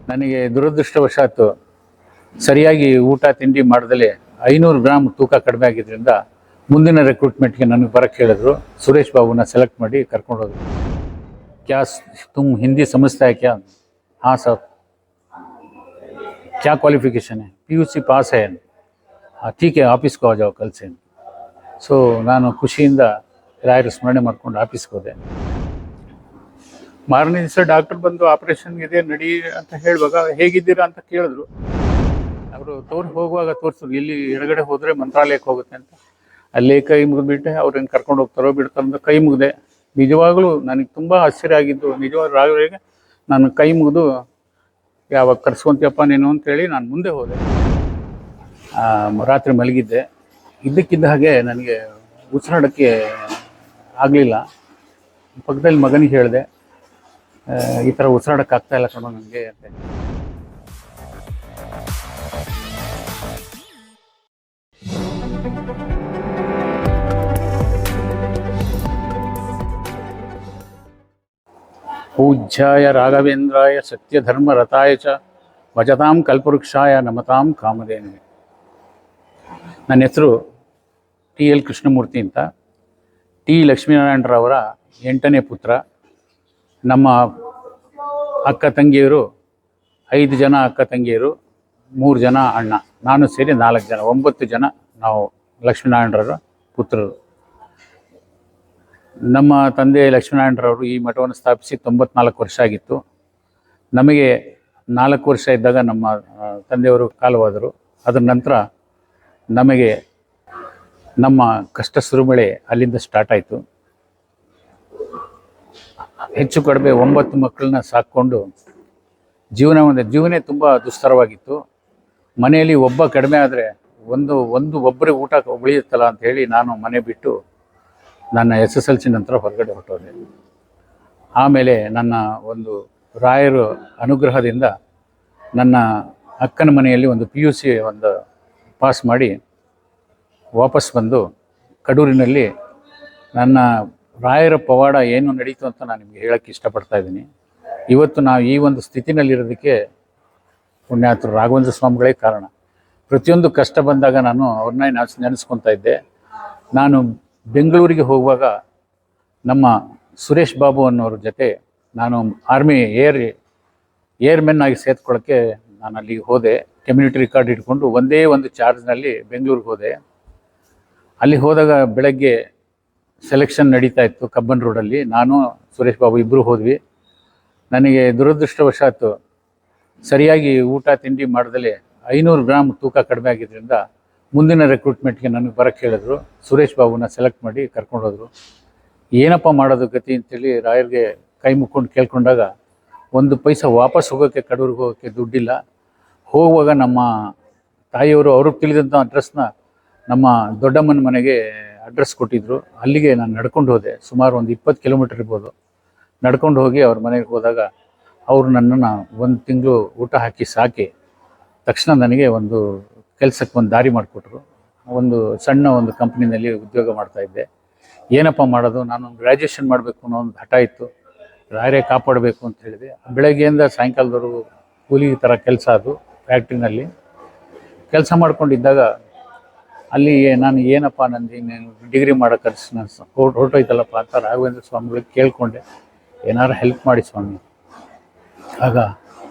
ನನಗೆ ದುರದೃಷ್ಟವಶಾತ್ತು ಸರಿಯಾಗಿ ಊಟ ತಿಂಡಿ ಮಾಡದಲೇ 500 ಗ್ರಾಮ್ ತೂಕ ಕಡಿಮೆ ಆಗಿದ್ದರಿಂದ ಮುಂದಿನ ರಿಕ್ರೂಟ್ಮೆಂಟ್ಗೆ ನನಗೆ ಬರಕ್ಕೆ ಹೇಳಿದ್ರು. ಸುರೇಶ್ ಬಾಬುನ ಸೆಲೆಕ್ಟ್ ಮಾಡಿ ಕರ್ಕೊಂಡು ಹೋದ್ರು. क्या तुम हिंदी समझता है क्या? हाँ सर. क्या क्वालिफिकेशन है? PUC पास है. हाँ ठीक है, ಆಫೀಸ್ಗೆ ಹೋಗಿ ಜಾओ ಕಲ್ से. ಸೊ ನಾನು ಖುಷಿಯಿಂದ ರಾಯರ ಸ್ಮರಣೆ ಮಾಡ್ಕೊಂಡು ಆಫೀಸ್ಗೆ ಹೋದೆ. ಮಾರನೇ ದಿವಸ ಡಾಕ್ಟರ್ ಬಂದು ಆಪರೇಷನ್ ಇದೆ ನಡಿ ಅಂತ ಹೇಳುವಾಗ ಹೇಗಿದ್ದೀರಾ ಅಂತ ಕೇಳಿದ್ರು. ಅವರು ಹೋಗುವಾಗ ತೋರಿಸಿದ್ರು, ಇಲ್ಲಿ ಎಡಗಡೆ ಹೋದರೆ ಮಂತ್ರಾಲಯಕ್ಕೆ ಹೋಗುತ್ತೆ ಅಂತ. ಅಲ್ಲೇ ಕೈ ಮುಗಿದ್ಬಿಟ್ಟೆ. ಅವ್ರೇನು ಕರ್ಕೊಂಡು ಹೋಗ್ತಾರೋ ಬಿಡ್ತಾರೋ ಅಂತ ಕೈ ಮುಗಿದೆ. ನಿಜವಾಗ್ಲೂ ನನಗೆ ತುಂಬ ಆಶ್ಚರ್ಯ ಆಗಿದ್ದು. ನಿಜವಾದ ರಾಘವರಿಗೆ ನಾನು ಕೈ ಮುಗಿದು ಯಾವಾಗ ಕರ್ಸ್ಕೊಂತೀಯಪ್ಪ ನೀನು ಅಂತೇಳಿ ನಾನು ಮುಂದೆ ಹೋದೆ. ರಾತ್ರಿ ಮಲಗಿದ್ದೆ. ಇದ್ದಕ್ಕಿದ್ದ ಹಾಗೆ ನನಗೆ ಉಸಿರಾಡೋಕ್ಕೆ ಆಗಲಿಲ್ಲ. ಪಕ್ಕದಲ್ಲಿ ಮಗನಿಗೆ ಹೇಳಿದೆ, ಈ ಥರ ಉಸಿರಾಡೋಕ್ಕಾಗ್ತಾ ಇಲ್ಲ ಕಣೋ ನನಗೆ ಅಂತ. ಪೂಜ್ಯಾಯ ರಾಘವೇಂದ್ರಾಯ ಸತ್ಯಧರ್ಮ ರಥಾಯ ಚ ಭಜತಾಂ ಕಲ್ಪವೃಕ್ಷಾಯ ನಮತಾಂ ಕಾಮಧೇನುವೆ. ನನ್ನ ಹೆಸರು TL ಕೃಷ್ಣಮೂರ್ತಿ ಅಂತ. T ಲಕ್ಷ್ಮೀನಾರಾಯಣರವರ 8ನೇ ಪುತ್ರ. ನಮ್ಮ ಅಕ್ಕ ತಂಗಿಯರು 5 ಜನ ಅಕ್ಕ ತಂಗಿಯರು, 3 ಜನ ಅಣ್ಣ, ನಾನು ಸೇರಿ 4 ಜನ, 9 ಜನ ನಾವು ಲಕ್ಷ್ಮೀನಾರಾಯಣರವರ ಪುತ್ರರು. ನಮ್ಮ ತಂದೆ ಲಕ್ಷ್ಮೀನಾರಾಯಣರವರು ಈ ಮಠವನ್ನು ಸ್ಥಾಪಿಸಿ 94 ವರ್ಷ ಆಗಿತ್ತು. ನಮಗೆ 4 ವರ್ಷ ಇದ್ದಾಗ ನಮ್ಮ ತಂದೆಯವರು ಕಾಲವಾದರು. ಅದರ ನಂತರ ನಮಗೆ ನಮ್ಮ ಕಷ್ಟ ಸುರುಮಳೆ ಅಲ್ಲಿಂದ ಸ್ಟಾರ್ಟ್ ಆಯಿತು. ಹೆಚ್ಚು ಕಡಿಮೆ 9 ಮಕ್ಕಳನ್ನ ಸಾಕ್ಕೊಂಡು ಜೀವನೇ ತುಂಬ ದುಸ್ತರವಾಗಿತ್ತು. ಮನೆಯಲ್ಲಿ ಒಬ್ಬ ಕಡಿಮೆ ಆದರೆ ಒಬ್ಬರಿಗೆ ಊಟ ಉಳಿಯುತ್ತಲ್ಲ ಅಂಥೇಳಿ ನಾನು ಮನೆ ಬಿಟ್ಟು ನನ್ನ SSLC ನಂತರ ಹೊರಗಡೆ ಹೊರಟೋದೆ. ಆಮೇಲೆ ನನ್ನ ಒಂದು ರಾಯರ ಅನುಗ್ರಹದಿಂದ ನನ್ನ ಅಕ್ಕನ ಮನೆಯಲ್ಲಿ ಒಂದು PUC ಒಂದು ಪಾಸ್ ಮಾಡಿ ವಾಪಸ್ ಬಂದು ಕಡೂರಿನಲ್ಲಿ ನನ್ನ ರಾಯರ ಪವಾಡ ಏನು ನಡೀತು ಅಂತ ನಾನು ನಿಮಗೆ ಹೇಳೋಕ್ಕೆ ಇಷ್ಟಪಡ್ತಾ ಇದ್ದೀನಿ. ಇವತ್ತು ನಾವು ಈ ಒಂದು ಸ್ಥಿತಿನಲ್ಲಿರೋದಕ್ಕೆ ಪುಣ್ಯಾತರು ರಾಘವೇಂದ್ರ ಸ್ವಾಮಿಗಳೇ ಕಾರಣ. ಪ್ರತಿಯೊಂದು ಕಷ್ಟ ಬಂದಾಗ ನಾನು ಅವ್ರನ್ನೇ ನೆನೆಸ್ಕೊತಾ ಇದ್ದೆ. ನಾನು ಬೆಂಗಳೂರಿಗೆ ಹೋಗುವಾಗ ನಮ್ಮ ಸುರೇಶ್ ಬಾಬು ಅನ್ನೋರ ಜೊತೆ ನಾನು ಆರ್ಮಿ ಏರ್ಮೆನ್ ಆಗಿ ಸೇರ್ಕೊಳ್ಳೋಕ್ಕೆ ನಾನು ಅಲ್ಲಿಗೆ ಹೋದೆ. ಕಮ್ಯುನಿಟಿ ರೆಕಾರ್ಡ್ ಇಟ್ಕೊಂಡು ಒಂದೇ ಒಂದು ಚಾರ್ಜ್ನಲ್ಲಿ ಬೆಂಗಳೂರಿಗೆ ಹೋದೆ. ಅಲ್ಲಿ ಹೋದಾಗ ಬೆಳಗ್ಗೆ ಸೆಲೆಕ್ಷನ್ ನಡೀತಾ ಇತ್ತು ಕಬ್ಬನ್ ರೋಡಲ್ಲಿ. ನಾನು ಸುರೇಶ್ ಬಾಬು ಇಬ್ಬರು ಹೋದ್ವಿ. ನನಗೆ ದುರದೃಷ್ಟವಶಾತ್ತು ಸರಿಯಾಗಿ ಊಟ ತಿಂಡಿ ಮಾಡದಲೇ 500 ಗ್ರಾಮ್ ತೂಕ ಕಡಿಮೆ ಆಗಿದ್ದರಿಂದ ಮುಂದಿನ ರಿಕ್ರೂಟ್ಮೆಂಟ್ಗೆ ನನಗೆ ಬರಕ್ಕೆ ಹೇಳಿದ್ರು. ಸುರೇಶ್ ಬಾಬುನ ಸೆಲೆಕ್ಟ್ ಮಾಡಿ ಕರ್ಕೊಂಡು ಹೋದರು. ಏನಪ್ಪ ಮಾಡೋದು ಗತಿ ಅಂತೇಳಿ ರಾಯರಿಗೆ ಕೈ ಮುಕ್ಕೊಂಡು ಕೇಳ್ಕೊಂಡಾಗ 1 ಪೈಸಾ ವಾಪಸ್ ಹೋಗೋಕ್ಕೆ, ಕಡೂರಿಗೆ ಹೋಗೋಕ್ಕೆ ದುಡ್ಡಿಲ್ಲ. ಹೋಗುವಾಗ ನಮ್ಮ ತಾಯಿಯವರು ಅವ್ರಿಗೆ ತಿಳಿದಂಥ ಅಡ್ರೆಸ್ನ ನಮ್ಮ ದೊಡ್ಡಮ್ಮನ ಮನೆಗೆ ಅಡ್ರೆಸ್ ಕೊಟ್ಟಿದ್ದರು. ಅಲ್ಲಿಗೆ ನಾನು ನಡ್ಕೊಂಡು ಹೋದೆ. ಸುಮಾರು ಒಂದು 20 ಕಿಲೋಮೀಟರ್ ಇರ್ಬೋದು. ನಡ್ಕೊಂಡು ಹೋಗಿ ಅವ್ರ ಮನೆಗೆ ಹೋದಾಗ ಅವರು ನನ್ನನ್ನು 1 ತಿಂಗಳು ಊಟ ಹಾಕಿ ಸಾಕಿ ತಕ್ಷಣ ನನಗೆ ಒಂದು ಕೆಲಸಕ್ಕೆ ಒಂದು ದಾರಿ ಮಾಡಿಕೊಟ್ರು. ಒಂದು ಸಣ್ಣ ಒಂದು ಕಂಪ್ನಿನಲ್ಲಿ ಉದ್ಯೋಗ ಮಾಡ್ತಾಯಿದ್ದೆ. ಏನಪ್ಪ ಮಾಡೋದು, ನಾನು ಗ್ರ್ಯಾಜುಯೇಷನ್ ಮಾಡಬೇಕು ಅನ್ನೋ ಒಂದು ಹಠ ಇತ್ತು. ರಾಯರೇ ಕಾಪಾಡಬೇಕು ಅಂತ ಹೇಳಿದೆ. ಬೆಳಗ್ಗೆಯಿಂದ ಸಾಯಂಕಾಲದವರೆಗೂ ಕೂಲಿ ಥರ ಕೆಲಸ. ಅದು ಫ್ಯಾಕ್ಟ್ರಿನಲ್ಲಿ ಕೆಲಸ ಮಾಡ್ಕೊಂಡಿದ್ದಾಗ ಅಲ್ಲಿ ನಾನು ಏನಪ್ಪ ನಂದು ನೀನು ಡಿಗ್ರಿ ಮಾಡೋ ಖರ್ಚು ನಾನು ಹೊರಟೋಯ್ತಲ್ಲಪ್ಪ ಅಂತ ರಾಘವೇಂದ್ರ ಸ್ವಾಮಿಗಳಿಗೆ ಕೇಳಿಕೊಂಡೆ, ಏನಾರು ಹೆಲ್ಪ್ ಮಾಡಿ ಸ್ವಾಮಿ. ಆಗ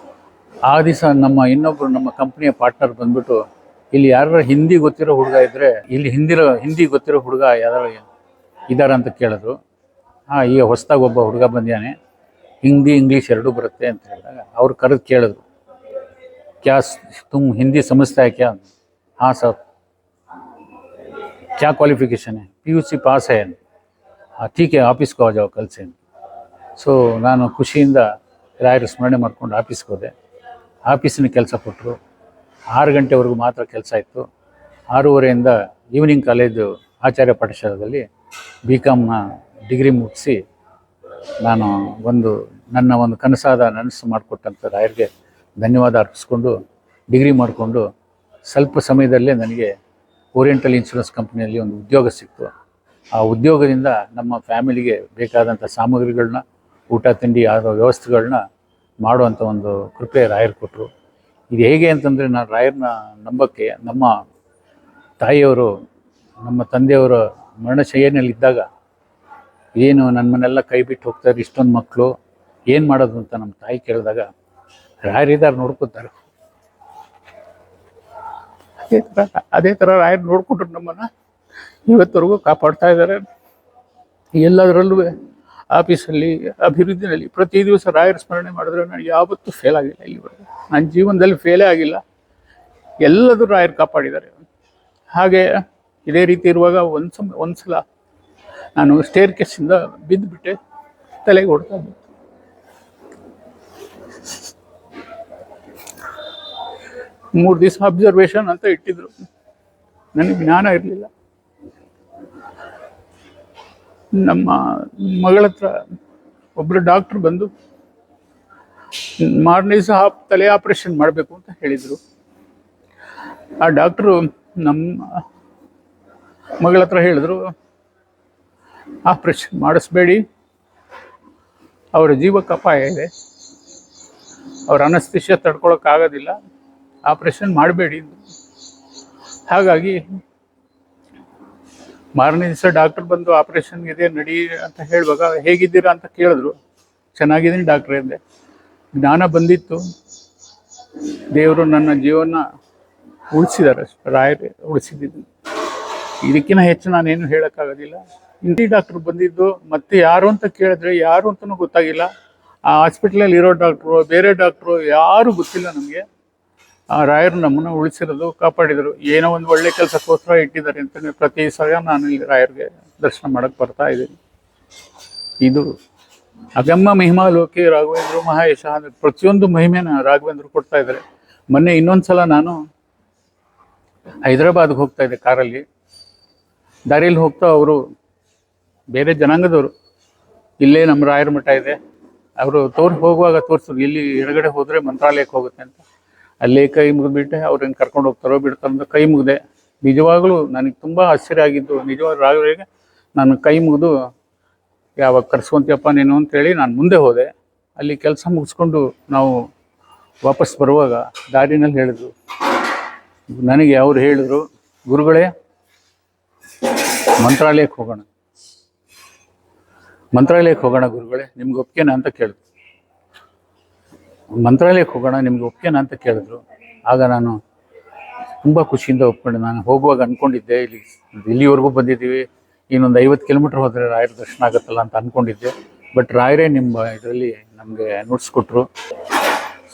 ಆ ದಿವಸ ನಮ್ಮ ಕಂಪ್ನಿಯ ಪಾರ್ಟ್ನರ್ ಬಂದ್ಬಿಟ್ಟು, ಇಲ್ಲಿ ಯಾರು ಹಿಂದಿ ಗೊತ್ತಿರೋ ಹುಡುಗ ಇದ್ದರೆ, ಇಲ್ಲಿ ಹಿಂದಿ ಗೊತ್ತಿರೋ ಹುಡುಗ ಯಾರು ಇದ್ದಾರೆ ಅಂತ ಕೇಳಿದ್ರು. ಈಗ ಹೊಸದಾಗಿ ಒಬ್ಬ ಹುಡುಗ ಬಂದಿದ್ದಾನೆ, ಹಿಂದಿ ಇಂಗ್ಲೀಷ್ ಎರಡೂ ಬರುತ್ತೆ ಅಂತ ಹೇಳಿದಾಗ ಅವ್ರು ಕರೆದು ಕೇಳಿದ್ರು, क्या तुम हिंदी समझता है क्या? हाँ सर. क्या क्वालिफिकेशन है? PUC पास है. हाँ ठीक है, ಆಫೀಸ್ಗೆ ಹೋಗಿ ಜಾओ ಕಲ್ से. ಸೊ ನಾನು ಖುಷಿಯಿಂದ ರಾಯರ ಸ್ಮರಣೆ ಮಾಡ್ಕೊಂಡು ಆಫೀಸ್ಗೆ ಹೋದೆ. ಆಫೀಸಿನ ಕೆಲಸ ಕೊಟ್ಟರು. 6 ಗಂಟೆವರೆಗೂ ಮಾತ್ರ ಕೆಲಸ ಇತ್ತು. 6:30ಯಿಂದ ಈವ್ನಿಂಗ್ ಕಾಲೇಜು ಆಚಾರ್ಯ ಪಾಠಶಾಲೆಯಲ್ಲಿ BComನ ಡಿಗ್ರಿ ಮುಗಿಸಿ ನಾನು ನನ್ನ ಒಂದು ನನಸು ಮಾಡಿಕೊಟ್ಟಂಥ ರಾಯರಿಗೆ ಧನ್ಯವಾದ ಅರ್ಪಿಸ್ಕೊಂಡು ಡಿಗ್ರಿ ಮಾಡಿಕೊಂಡು ಸ್ವಲ್ಪ ಸಮಯದಲ್ಲೇ ನನಗೆ ಓರಿಯೆಂಟಲ್ ಇನ್ಶೂರೆನ್ಸ್ ಕಂಪ್ನಿಯಲ್ಲಿ ಒಂದು ಉದ್ಯೋಗ ಸಿಕ್ತು. ಆ ಉದ್ಯೋಗದಿಂದ ನಮ್ಮ ಫ್ಯಾಮಿಲಿಗೆ ಬೇಕಾದಂಥ ಸಾಮಗ್ರಿಗಳನ್ನ, ಊಟ ತಿಂಡಿ ಆದ ವ್ಯವಸ್ಥೆಗಳನ್ನ ಮಾಡುವಂಥ ಒಂದು ಕೃಪೆ ರಾಯರು ಕೊಟ್ಟರು. ಇದು ಹೇಗೆ ಅಂತಂದರೆ, ನಾನು ರಾಯರನ್ನ ನಂಬಕ್ಕೆ ನಮ್ಮ ತಾಯಿಯವರು, ನಮ್ಮ ತಂದೆಯವರ ಮರಣಶಯ್ಯೆಯಲ್ಲಿದ್ದಾಗ ಏನು ನನ್ನನ್ನೆಲ್ಲ ಕೈ ಬಿಟ್ಟು ಹೋಗ್ತಾರೆ ಇಷ್ಟೊಂದು ಮಕ್ಕಳು, ಏನು ಮಾಡೋದು ಅಂತ ನಮ್ಮ ತಾಯಿ ಕೇಳಿದಾಗ ರಾಯರಿದ್ದಾರೆ ನೋಡ್ಕೊತಾರೆ. ಅದೇ ಥರ ರಾಯರು ನೋಡ್ಕೊಟ್ರು ನಮ್ಮನ್ನು, ಇವತ್ತವರೆಗೂ ಕಾಪಾಡ್ತಾ ಇದ್ದಾರೆ. ಎಲ್ಲದರಲ್ಲೂ ಆಫೀಸಲ್ಲಿ, ಅಭಿವೃದ್ಧಿನಲ್ಲಿ ಪ್ರತಿ ದಿವಸ ರಾಯರ ಸ್ಮರಣೆ ಮಾಡಿದ್ರೆ ನಾನು ಯಾವತ್ತೂ ಫೇಲ್ ಆಗಿಲ್ಲ. ಇಲ್ಲಿವರೆಗೂ ನನ್ನ ಜೀವನದಲ್ಲಿ ಫೇಲೇ ಆಗಿಲ್ಲ. ಎಲ್ಲದರೂ ರಾಯರು ಕಾಪಾಡಿದ್ದಾರೆ. ಹಾಗೆ ಇದೇ ರೀತಿ ಇರುವಾಗ ಒಂದು ಸಲ ನಾನು ಸ್ಟೇರ್ ಕೇಸಿಂದ ಬಿದ್ದುಬಿಟ್ಟೆ, ತಲೆಗೆ ಹೊಡ್ತಾ ಇದ್ದೆ. 3 ದಿವಸ ಅಬ್ಸರ್ವೇಷನ್ ಅಂತ ಇಟ್ಟಿದ್ರು. ನನಗೆ ಜ್ಞಾನ ಇರಲಿಲ್ಲ. ನಮ್ಮ ಮಗಳ ಹತ್ರ ಒಬ್ಬರು ಡಾಕ್ಟ್ರು ಬಂದು ಮಾರನೇ ದಿವಸ ತಲೆ ಆಪ್ರೇಷನ್ ಮಾಡಬೇಕು ಅಂತ ಹೇಳಿದರು. ಆ ಡಾಕ್ಟ್ರು ನಮ್ಮ ಮಗಳ ಹತ್ರ ಹೇಳಿದ್ರು, ಆಪ್ರೇಷನ್ ಮಾಡಿಸ್ಬೇಡಿ, ಅವರ ಜೀವಕ್ಕೆ ಅಪಾಯ ಇದೆ, ಅವ್ರ ಅನಸ್ತೇಷಿಯಾ ತಡ್ಕೊಳಕ್ಕಾಗೋದಿಲ್ಲ, ಆಪ್ರೇಷನ್ ಮಾಡಬೇಡಿ. ಹಾಗಾಗಿ ಮಾರನೇ ದಿವಸ ಡಾಕ್ಟರ್ ಬಂದು ಆಪ್ರೇಷನ್ಗೆ ಇದೆ ನಡಿ ಅಂತ ಹೇಳುವಾಗ ಹೇಗಿದ್ದೀರಾ ಅಂತ ಕೇಳಿದ್ರು. ಚೆನ್ನಾಗಿದ್ದೀನಿ ಡಾಕ್ಟ್ರೇ ಅಂದೆ. ಜ್ಞಾನ ಬಂದಿತ್ತು. ದೇವರು ನನ್ನ ಜೀವನ ಉಳಿಸಿದ್ದಾರೆ, ರಾಯರೇ ಉಳಿಸಿದ್ದೀನಿ. ಇದಕ್ಕಿಂತ ಹೆಚ್ಚು ನಾನೇನು ಹೇಳೋಕ್ಕಾಗೋದಿಲ್ಲ. ಇಂಡಿ ಡಾಕ್ಟ್ರು ಬಂದಿದ್ದು ಮತ್ತೆ ಯಾರು ಅಂತ ಕೇಳಿದ್ರೆ ಯಾರು ಅಂತಲೂ ಗೊತ್ತಾಗಿಲ್ಲ. ಆ ಹಾಸ್ಪಿಟ್ಲಲ್ಲಿ ಇರೋ ಡಾಕ್ಟ್ರು, ಬೇರೆ ಡಾಕ್ಟ್ರು ಯಾರೂ ಗೊತ್ತಿಲ್ಲ ನಮಗೆ. ಆ ರಾಯರು ನಮ್ಮನ್ನು ಉಳಿಸಿರೋದು, ಕಾಪಾಡಿದರು. ಏನೋ ಒಂದು ಒಳ್ಳೆ ಕೆಲಸಕ್ಕೋಸ್ಕರ ಇಟ್ಟಿದ್ದಾರೆ ಅಂತ ಪ್ರತಿ ಸಲ ನಾನು ಇಲ್ಲಿ ರಾಯರಿಗೆ ದರ್ಶನ ಮಾಡೋಕ್ಕೆ ಬರ್ತಾ ಇದ್ದೀನಿ. ಇದು ಅಗಮ್ಮ ಮಹಿಮಾ ಲೋಕೆ ರಾಘವೇಂದ್ರ ಮಹೇಶ ಅಂದರೆ ಪ್ರತಿಯೊಂದು ಮಹಿಮೆನ ರಾಘವೇಂದ್ರ ಕೊಡ್ತಾ ಇದ್ದಾರೆ. ಮೊನ್ನೆ ಇನ್ನೊಂದು ಸಲ ನಾನು ಹೈದರಾಬಾದ್ಗೆ ಹೋಗ್ತಾ ಇದ್ದೆ ಕಾರಲ್ಲಿ. ದಾರಿಯಲ್ಲಿ ಹೋಗ್ತಾ ಅವರು ಬೇರೆ ಜನಾಂಗದವರು, ಇಲ್ಲೇ ನಮ್ಮ ರಾಯರ ಮಠ ಇದೆ, ಅವರು ಹೋಗುವಾಗ ತೋರಿಸಿದ್ರು, ಇಲ್ಲಿ ಎಡಗಡೆ ಹೋದರೆ ಮಂತ್ರಾಲಯಕ್ಕೆ ಹೋಗುತ್ತೆ ಅಂತ. ಅಲ್ಲೇ ಕೈ ಮುಗಿದ್ಬಿಟ್ಟೆ. ಅವ್ರನ್ನ ಕರ್ಕೊಂಡು ಹೋಗ್ತಾರೋ ಬಿಡ್ತಾರೋ ಅಂತ ಕೈ ಮುಗಿದೆ. ನಿಜವಾಗ್ಲೂ ನನಗೆ ತುಂಬ ಆಶ್ಚರ್ಯ ಆಗಿದ್ದು. ನಿಜವಾಗ್ಲೂ ರಾಘವರಿಗೆ ನಾನು ಕೈ ಮುಗಿದು ಯಾವಾಗ ಕರ್ಸ್ಕೊಂತೀಯಪ್ಪ ನೀನು ಅಂತೇಳಿ ನಾನು ಮುಂದೆ ಹೋದೆ. ಅಲ್ಲಿ ಕೆಲಸ ಮುಗಿಸ್ಕೊಂಡು ನಾವು ವಾಪಸ್ ಬರುವಾಗ ದಾರಿನಲ್ಲಿ ಹೇಳಿದ್ರು ನನಗೆ, ಅವ್ರು ಹೇಳಿದ್ರು, ಗುರುಗಳೇ ಮಂತ್ರಾಲಯಕ್ಕೆ ಹೋಗೋಣ, ಮಂತ್ರಾಲಯಕ್ಕೆ ಹೋಗೋಣ ಗುರುಗಳೇ, ನಿಮ್ಗೆ ಒಪ್ಪಿಗೆನಾ ಅಂತ ಕೇಳಿದ್ರು. ಮಂತ್ರಾಲಯಕ್ಕೆ ಹೋಗೋಣ ನಿಮ್ಗೆ ಒಪ್ಪಿಗೆನಾ ಅಂತ ಕೇಳಿದ್ರು. ಆಗ ನಾನು ತುಂಬ ಖುಷಿಯಿಂದ ಒಪ್ಕೊಂಡೆ. ನಾನು ಹೋಗುವಾಗ ಅಂದ್ಕೊಂಡಿದ್ದೆ, ಇಲ್ಲಿವರೆಗೂ ಬಂದಿದ್ದೀವಿ, ಇನ್ನೊಂದು 50 ಕಿಲೋಮೀಟ್ರ್ ಹೋದರೆ ರಾಯರ ದರ್ಶನ ಆಗುತ್ತಲ್ಲ ಅಂತ ಅಂದ್ಕೊಂಡಿದ್ದೆ. ಬಟ್ ರಾಯರೇ ನಿಮ್ಮ ಇದರಲ್ಲಿ ನಮಗೆ ನುಡಿಸ್ಕೊಟ್ರು.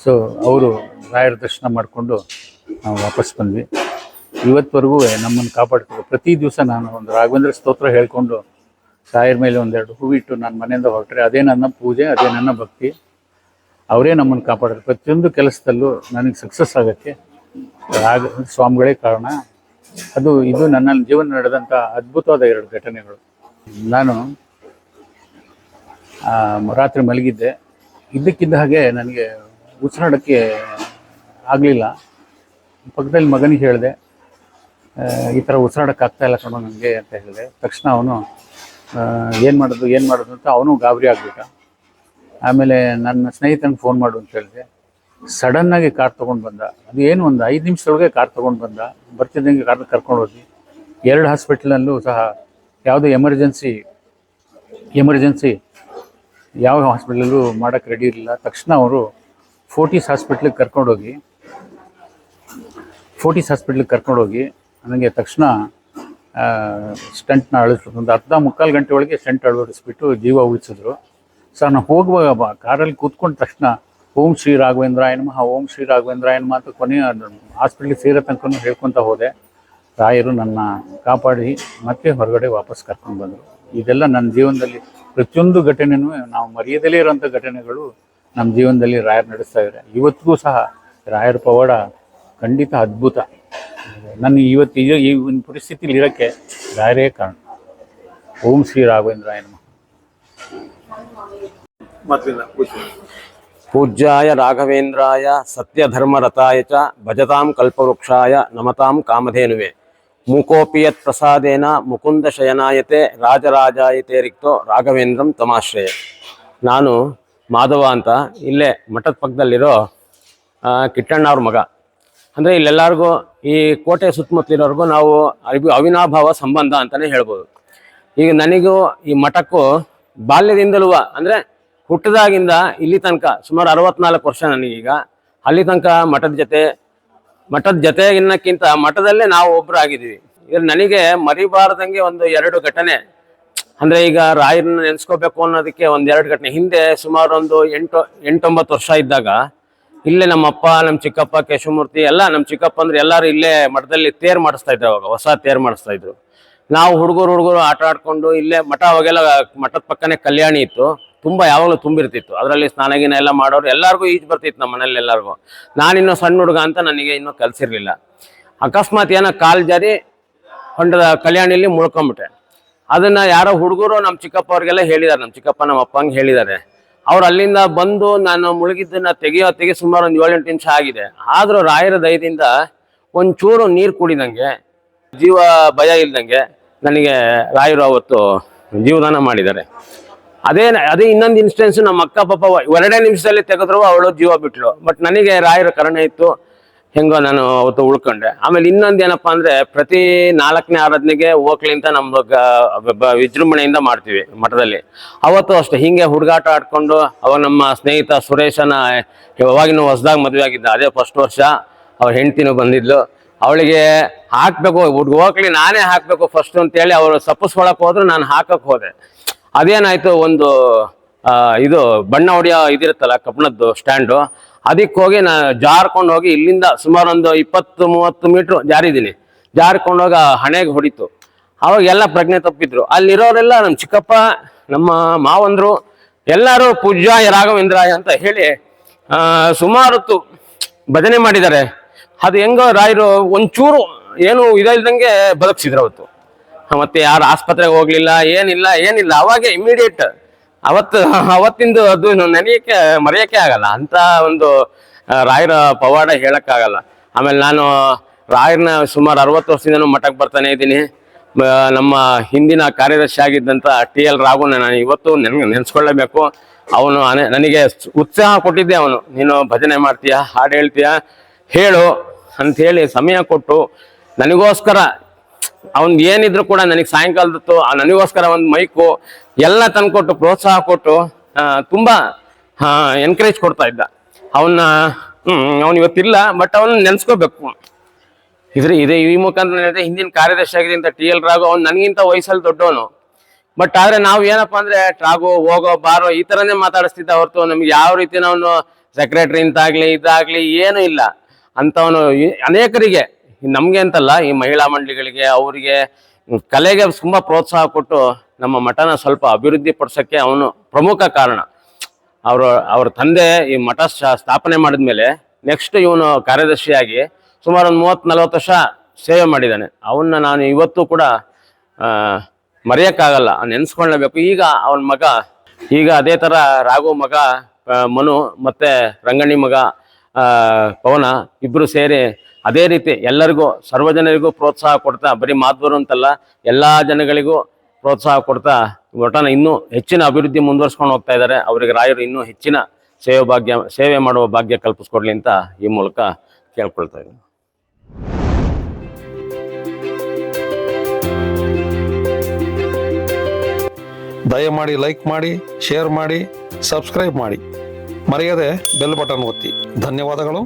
ಸೊ ಅವರು ರಾಯರ ದರ್ಶನ ಮಾಡಿಕೊಂಡು ನಾವು ವಾಪಸ್ ಬಂದ್ವಿ. ಇವತ್ತವರೆಗೂ ನಮ್ಮನ್ನು ಕಾಪಾಡ್ತಿದ್ರು. ಪ್ರತಿ ದಿವಸ ನಾನು ಒಂದು ರಾಘವೇಂದ್ರ ಸ್ತೋತ್ರ ಹೇಳ್ಕೊಂಡು ರಾಯರ ಮೇಲೆ 1-2 ಹೂವಿಟ್ಟು ನಾನು ಮನೆಯಿಂದ ಹೊರಟ್ರೆ ಅದೇ ನನ್ನ ಪೂಜೆ, ಅದೇ ನನ್ನ ಭಕ್ತಿ. ಅವರೇ ನಮ್ಮನ್ನು ಕಾಪಾಡಿದ್ರು. ಪ್ರತಿಯೊಂದು ಕೆಲಸದಲ್ಲೂ ನನಗೆ ಸಕ್ಸಸ್ ಆಗೋಕ್ಕೆ ಸ್ವಾಮಿಗಳೇ ಕಾರಣ. ಇದು ನನ್ನ ಜೀವನ ನಡೆದಂಥ ಅದ್ಭುತವಾದ 2 ಘಟನೆಗಳು. ನಾನು ರಾತ್ರಿ ಮಲಗಿದ್ದೆ. ಇದ್ದಕ್ಕಿದ್ದ ಹಾಗೆ ನನಗೆ ಉಸಿರಾಡೋಕ್ಕೆ ಆಗಲಿಲ್ಲ. ಪಕ್ಕದಲ್ಲಿ ಮಗನಿಗೆ ಹೇಳಿದೆ, ಈ ಥರ ಉಸಿರಾಡೋಕ್ಕಾಗ್ತಾಯಿಲ್ಲ ಕಣೋ ನನಗೆ ಅಂತ ಹೇಳಿದೆ. ತಕ್ಷಣ ಅವನು ಏನು ಮಾಡೋದು ಅಂತ ಅವನು ಗಾಬರಿ ಆಗಿಬಿಟ್ಟ. ಆಮೇಲೆ ನನ್ನ ಸ್ನೇಹಿತನಿಗೆ ಫೋನ್ ಮಾಡು ಅಂತ ಹೇಳಿದೆ. ಸಡನ್ನಾಗಿ ಕಾರ್ ತೊಗೊಂಡು ಬಂದ. ಅದು ಏನು ಒಂದು 5 ನಿಮಿಷದೊಳಗೆ ಕಾರ್ ತೊಗೊಂಡು ಬಂದ. ಬರ್ತಿದ್ದಂಗೆ ಕಾರ್ ಕರ್ಕೊಂಡು ಹೋದ್ವಿ. 2 ಹಾಸ್ಪಿಟ್ಲಲ್ಲೂ ಸಹ ಯಾವುದೋ ಎಮರ್ಜೆನ್ಸಿ ಯಾವ ಹಾಸ್ಪಿಟ್ಲಲ್ಲೂ ಮಾಡೋಕ್ಕೆ ರೆಡಿ ಇರಲಿಲ್ಲ. ತಕ್ಷಣ ಅವರು ಫೋರ್ಟಿಸ್ ಹಾಸ್ಪಿಟ್ಲಿಗೆ ಕರ್ಕೊಂಡೋಗಿ ನನಗೆ ತಕ್ಷಣ ಸ್ಟಂಟ್ನ ಅಳಿಸ್ಬಿಟ್ಟು ಒಂದು 1/2-3 ಗಂಟೆ ಒಳಗೆ ಸ್ಟಂಟ್ ಅಳವಡಿಸ್ಬಿಟ್ಟು ಜೀವ ಉಳಿಸಿದ್ರು. ಸರ್ ನಾನು ಹೋಗುವಾಗ ಕಾರಲ್ಲಿ ಕೂತ್ಕೊಂಡ ತಕ್ಷಣ ಓಂ ಶ್ರೀ ರಾಘವೇಂದ್ರಾಯ ನಮಃ, ಓಂ ಶ್ರೀ ರಾಘವೇಂದ್ರಾಯ ನಮಃ ಅಂತ ಕೊನೆಯ ಹಾಸ್ಪಿಟ್ಲಿಗೆ ಸೇರೋ ತನಕ ಹೇಳ್ಕೊತ ಹೋದೆ. ರಾಯರು ನನ್ನ ಕಾಪಾಡಿ ಮತ್ತೆ ಹೊರಗಡೆ ವಾಪಸ್ ಕರ್ಕೊಂಡು ಬಂದರು. ಇದೆಲ್ಲ ನನ್ನ ಜೀವನದಲ್ಲಿ ಪ್ರತಿಯೊಂದು ಘಟನೆಯೂ ನಾವು ಮರೆಯದಲ್ಲೇ ಇರೋಂಥ ಘಟನೆಗಳು ನಮ್ಮ ಜೀವನದಲ್ಲಿ ರಾಯರು ನಡೆಸ್ತಾ ಇದ್ದಾರೆ. ಇವತ್ತಿಗೂ ಸಹ ರಾಯರ ಪವಾಡ ಖಂಡಿತ ಅದ್ಭುತ. ನನ್ನ ಇವತ್ತು ಈ ಒಂದು ಪರಿಸ್ಥಿತಿಲಿ ಇರೋಕ್ಕೆ ರಾಯರೇ ಕಾರಣ. ಓಂ ಶ್ರೀ ರಾಘವೇಂದ್ರಾಯ ನಮಃ. ಪೂಜ್ಯಾಯ ರಾಘವೇಂದ್ರಾಯ ಸತ್ಯಧರ್ಮರತಾಯ ಚ ಭಜತಾಂ ಕಲ್ಪವೃಕ್ಷಾಯ ನಮತಾಂ ಕಾಮಧೇನುವೆ. ಮೂಕೋಪಿ ಯತ್ ಪ್ರಸಾದೇನ ಮುಕುಂದ ಶಯನಾಯತೆ ರಾಜರಾಜಾಯತೆ ರಿಕ್ತೋ ರಾಘವೇಂದ್ರಂ ತಮಾಶ್ರಯ. ನಾನು ಮಾಧವ ಅಂತ, ಇಲ್ಲೇ ಮಠದ ಪಕ್ಕದಲ್ಲಿರೋ ಕಿಟ್ಟಣ್ಣ ಅವ್ರ ಮಗ. ಅಂದರೆ ಇಲ್ಲೆಲ್ಲರಿಗೂ ಈ ಕೋಟೆ ಸುತ್ತಮುತ್ತಲಿರೋರ್ಗೂ ನಾವು ಅವಿನಾಭಾವ ಸಂಬಂಧ ಅಂತಲೇ ಹೇಳ್ಬೋದು. ಈಗ ನನಗೂ ಈ ಮಠಕ್ಕೂ ಬಾಲ್ಯದಿಂದಲೂ ಅಂದರೆ ಹುಟ್ಟಿದಾಗಿಂದ ಇಲ್ಲಿ ತನಕ ಸುಮಾರು 64 ವರ್ಷ ನನಗೀಗ. ಅಲ್ಲಿ ತನಕ ಮಠದ ಜೊತೆಗಿನ್ನಕ್ಕಿಂತ ಮಠದಲ್ಲೇ ನಾವು ಒಬ್ಬರು ಆಗಿದ್ದೀವಿ. ಇದು ನನಗೆ ಮರಿಬಾರ್ದಂಗೆ ಒಂದು 2 ಘಟನೆ, ಅಂದರೆ ಈಗ ರಾಯರನ್ನ ನೆನೆಸ್ಕೋಬೇಕು ಅನ್ನೋದಕ್ಕೆ 1-2 ಘಟನೆ. ಹಿಂದೆ ಸುಮಾರು ಒಂದು 8-9 ವರ್ಷ ಇದ್ದಾಗ ಇಲ್ಲೇ ನಮ್ಮಪ್ಪ, ನಮ್ಮ ಚಿಕ್ಕಪ್ಪ, ಕೇಶವಮೂರ್ತಿ ಎಲ್ಲ, ನಮ್ಮ ಚಿಕ್ಕಪ್ಪ ಅಂದ್ರೆ ಎಲ್ಲರೂ ಇಲ್ಲೇ ಮಠದಲ್ಲಿ ತೇರು ಮಾಡಿಸ್ತಾ ಇದ್ರು. ಅವಾಗ ಹೊಸ ತೇರು ಮಾಡಿಸ್ತಾ ಇದ್ರು. ನಾವು ಹುಡುಗರು ಆಟ ಆಡ್ಕೊಂಡು ಇಲ್ಲೇ ಮಠ, ಅವಾಗೆಲ್ಲ ಮಠದ ಪಕ್ಕನೇ ಕಲ್ಯಾಣಿ ಇತ್ತು, ತುಂಬ ಯಾವಾಗಲೂ ತುಂಬಿರ್ತಿತ್ತು. ಅದರಲ್ಲಿ ಸ್ನಾನಗಿನ ಎಲ್ಲ ಮಾಡೋರು, ಎಲ್ಲರಿಗೂ ಈಜು ಬರ್ತಿತ್ತು ನಮ್ಮ ಮನೇಲಿ ಎಲ್ಲರಿಗೂ. ನಾನಿನ್ನೂ ಸಣ್ಣ ಹುಡುಗ ಅಂತ ನನಗೆ ಇನ್ನೂ ಕಲಿಸಿರ್ಲಿಲ್ಲ. ಅಕಸ್ಮಾತ್ ಏನೋ ಕಾಲು ಜಾರಿ ಹೊಂಡದ ಕಲ್ಯಾಣಿಯಲ್ಲಿ ಮುಳ್ಕೊಂಬಿಟ್ಟೆ. ಅದನ್ನ ಯಾರೋ ಹುಡುಗರು ನಮ್ಮ ಚಿಕ್ಕಪ್ಪ ಅವ್ರಿಗೆಲ್ಲ ಹೇಳಿದ್ದಾರೆ, ನಮ್ಮ ಚಿಕ್ಕಪ್ಪ ನಮ್ಮ ಅಪ್ಪಂಗೆ ಹೇಳಿದ್ದಾರೆ. ಅವ್ರು ಅಲ್ಲಿಂದ ಬಂದು ನಾನು ಮುಳುಗಿದ್ದನ್ನ ತೆಗಿ ಸುಮಾರು ಒಂದು 7-8 ನಿಮಿಷ ಆಗಿದೆ. ಆದರೂ ರಾಯರ ದಯದಿಂದ ಒಂಚೂರು ನೀರು ಕುಡಿದಂಗೆ, ಜೀವ ಭಯ ಇಲ್ದಂಗೆ ನನಗೆ ರಾಯರು ಅವತ್ತು ಜೀವದಾನ ಮಾಡಿದ್ದಾರೆ. ಅದೇ ಇನ್ನೊಂದು ಇನ್ಸ್ಟೆನ್ಸ್, ನಮ್ಮ ಅಕ್ಕ ಪಾಪ 2 ನಿಮಿಷದಲ್ಲಿ ತೆಗೆದ್ರು ಅವಳು ಜೀವ ಬಿಟ್ಲು. ಬಟ್ ನನಗೆ ರಾಯರ ಕರುಣೆ ಇತ್ತು, ಹೆಂಗೋ ನಾನು ಅವತ್ತು ಉಳ್ಕೊಂಡೆ. ಆಮೇಲೆ ಇನ್ನೊಂದು ಏನಪ್ಪ ಅಂದರೆ, ಪ್ರತಿ 4ನೇ ಆರಾಧನೆಗೆ ಓಕ್ಲಿಂತ ನಮ್ದು ವಿಜೃಂಭಣೆಯಿಂದ ಮಾಡ್ತೀವಿ ಮಠದಲ್ಲಿ. ಅವತ್ತು ಅಷ್ಟೇ ಹಿಂಗೆ ಹುಡುಗಾಟ ಆಡ್ಕೊಂಡು, ಅವಾಗ ನಮ್ಮ ಸ್ನೇಹಿತ ಸುರೇಶನ ಯಾವಾಗಿನೂ ಹೊಸದಾಗಿ ಮದುವೆ ಆಗಿದ್ದ, ಅದೇ ಫಸ್ಟ್ ವರ್ಷ. ಅವ್ರ ಹೆಂಡ್ತಿನೂ ಬಂದಿದ್ಲು. ಅವಳಿಗೆ ಹಾಕಬೇಕು ಓಕ್ಲಿ ನಾನೇ ಹಾಕಬೇಕು ಫಸ್ಟ್ ಅಂತೇಳಿ ಅವರು ಸಪ್ಪಸ್ಕೊಳಕ್ಕೆ ಹೋದ್ರು, ನಾನು ಹಾಕಕ್ಕೆ ಹೋದೆ. ಅದೇನಾಯ್ತು, ಒಂದು ಇದು ಬಣ್ಣ ಹೊಡಿಯೋ ಇದಿರುತ್ತಲ್ಲ ಕಬ್ಬಣದ್ದು ಸ್ಟ್ಯಾಂಡು, ಅದಕ್ಕೆ ಹೋಗಿ ನಾನು ಜಾರ್ಕೊಂಡು ಹೋಗಿ ಇಲ್ಲಿಂದ ಸುಮಾರು ಒಂದು 20-30 ಮೀಟ್ರ್ ಜಾರಿದ್ದೀನಿ. ಜಾರ್ಕೊಂಡು ಹೋಗಿ ಹಣೆಗೆ ಹೊಡಿತು. ಅವಾಗ ಎಲ್ಲ ಪ್ರಜ್ಞೆ ತಪ್ಪಿದ್ರು. ಅಲ್ಲಿರೋರೆಲ್ಲ ನಮ್ಮ ಚಿಕ್ಕಪ್ಪ, ನಮ್ಮ ಮಾವಂದ್ರು ಎಲ್ಲರೂ ಪೂಜ್ಯಾಯ ರಾಘವೇಂದ್ರಾಯ ಅಂತ ಹೇಳಿ ಸುಮಾರು ಹೊತ್ತು ಭಜನೆ ಮಾಡಿದ್ದಾರೆ. ಅದು ಹೆಂಗೋ ರಾಯರು ಒಂಚೂರು ಏನು ಇದಿಲ್ದಂಗೆ ಬದುಕಿಸಿದ್ರು ಅವತ್ತು. ಮತ್ತೆ ಯಾರು ಆಸ್ಪತ್ರೆಗೆ ಹೋಗ್ಲಿಲ್ಲ, ಏನಿಲ್ಲ. ಅವಾಗೆ ಇಮಿಡಿಯೇಟ್ ಅವತ್ತಿಂದು ಅದು ನನಗೆ ಮರೆಯೋಕ್ಕೆ ಆಗಲ್ಲ. ಅಂತ ಒಂದು ರಾಯರ ಪವಾಡ ಹೇಳಕ್ಕಾಗಲ್ಲ. ಆಮೇಲೆ ನಾನು ರಾಯರನ್ನ ಸುಮಾರು 60 ವರ್ಷದಿಂದನೂ ಮಠಕ್ಕೆ ಬರ್ತಾನೆ ಇದ್ದೀನಿ. ನಮ್ಮ ಹಿಂದಿನ ಕಾರ್ಯದರ್ಶಿ ಆಗಿದ್ದಂಥ TL ರಾಘುನ ನಾನು ಇವತ್ತು ನೆನೆಸ್ಕೊಳ್ಳೇಬೇಕು. ಅವನು ನನಗೆ ಉತ್ಸಾಹ ಕೊಟ್ಟಿದ್ದೆ. ಅವನು, ನೀನು ಭಜನೆ ಮಾಡ್ತೀಯಾ, ಹಾಡು ಹೇಳ್ತೀಯಾ, ಹೇಳು ಅಂಥೇಳಿ ಸಮಯ ಕೊಟ್ಟು ನನಗೋಸ್ಕರ ಅವ್ನು ಏನಿದ್ರು ಕೂಡ ನನಗೆ ಸಾಯಂಕಾಲದತ್ತು ನನಗೋಸ್ಕರ ಒಂದು ಮೈಕು ಎಲ್ಲ ತಂದ್ಕೊಟ್ಟು ಪ್ರೋತ್ಸಾಹ ಕೊಟ್ಟು ತುಂಬ ಎನ್ಕರೇಜ್ ಕೊಡ್ತಾ ಇದ್ದ. ಅವನು ಇವತ್ತಿಲ್ಲ, ಬಟ್ ಅವನು ನೆನೆಸ್ಕೋಬೇಕು. ಈ ಮುಖಾಂತರ ಹಿಂದಿನ ಕಾರ್ಯದರ್ಶಿ ಆಗಿದೆ ಅಂತ TL ರಾಘು, ಅವ್ನು ನನಗಿಂತ ವಯಸ್ಸಲ್ಲಿ ದೊಡ್ಡವನು. ಬಟ್ ಆದರೆ ನಾವು ಏನಪ್ಪ ಅಂದರೆ ಟ್ರಾಗು ಹೋಗೋ ಬಾರೋ ಈ ಥರನೇ ಮಾತಾಡಿಸ್ತಿದ್ದ ಹೊರತು ನಮ್ಗೆ ಯಾವ ರೀತಿ ನಾವು ಸೆಕ್ರೆಟ್ರಿ ಇಂತಾಗಲಿ ಇದಾಗಲಿ ಏನೂ ಇಲ್ಲ. ಅಂಥವನು ಅನೇಕರಿಗೆ, ನಮಗೆ ಅಂತಲ್ಲ, ಈ ಮಹಿಳಾ ಮಂಡಳಿಗಳಿಗೆ, ಅವರಿಗೆ ಕಲೆಗೆ ತುಂಬ ಪ್ರೋತ್ಸಾಹ ಕೊಟ್ಟು ನಮ್ಮ ಮಠನ ಸ್ವಲ್ಪ ಅಭಿವೃದ್ಧಿ ಪಡಿಸೋಕ್ಕೆ ಅವನು ಪ್ರಮುಖ ಕಾರಣ. ಅವ್ರ ತಂದೆ ಈ ಮಠ ಸ್ಥಾಪನೆ ಮಾಡಿದ್ಮೇಲೆ ನೆಕ್ಸ್ಟ್ ಇವನು ಕಾರ್ಯದರ್ಶಿಯಾಗಿ ಸುಮಾರು ಒಂದು 30-40 ವರ್ಷ ಸೇವೆ ಮಾಡಿದ್ದಾನೆ. ಅವನ್ನ ನಾನು ಇವತ್ತು ಕೂಡ ಮರೆಯೋಕ್ಕಾಗಲ್ಲ, ನೆನೆಸ್ಕೊಳ್ಳೇಬೇಕು. ಈಗ ಅವನ ಮಗ, ಈಗ ಅದೇ ಥರ ರಾಘು ಮಗ ಮನು ಮತ್ತು ರಂಗಣ್ಣಿ ಮಗ ಪವನ ಇಬ್ಬರು ಸೇರಿ ಅದೇ ರೀತಿ ಎಲ್ಲರಿಗೂ, ಸರ್ವಜನರಿಗೂ ಪ್ರೋತ್ಸಾಹ ಕೊಡ್ತಾ, ಬರೀ ಮಾಧ್ವರು ಅಂತಲ್ಲ ಎಲ್ಲ ಜನಗಳಿಗೂ ಪ್ರೋತ್ಸಾಹ ಕೊಡ್ತಾ ಒಟ್ಟಾನ ಇನ್ನೂ ಹೆಚ್ಚಿನ ಅಭಿವೃದ್ಧಿ ಮುಂದುವರ್ಸ್ಕೊಂಡು ಹೋಗ್ತಾ ಇದ್ದಾರೆ. ಅವರಿಗೆ ರಾಯರು ಇನ್ನೂ ಹೆಚ್ಚಿನ ಸೇವೆ ಮಾಡುವ ಭಾಗ್ಯ ಕಲ್ಪಿಸ್ಕೊಡ್ಲಿ ಅಂತ ಈ ಮೂಲಕ ಕೇಳ್ಕೊಳ್ತಾ ಇದ್ದೀನಿ. ದಯಮಾಡಿ ಲೈಕ್ ಮಾಡಿ, ಶೇರ್ ಮಾಡಿ, ಸಬ್ಸ್ಕ್ರೈಬ್ ಮಾಡಿ, ಮರೆಯದೆ ಬೆಲ್ ಬಟನ್ ಒತ್ತಿ. ಧನ್ಯವಾದಗಳು.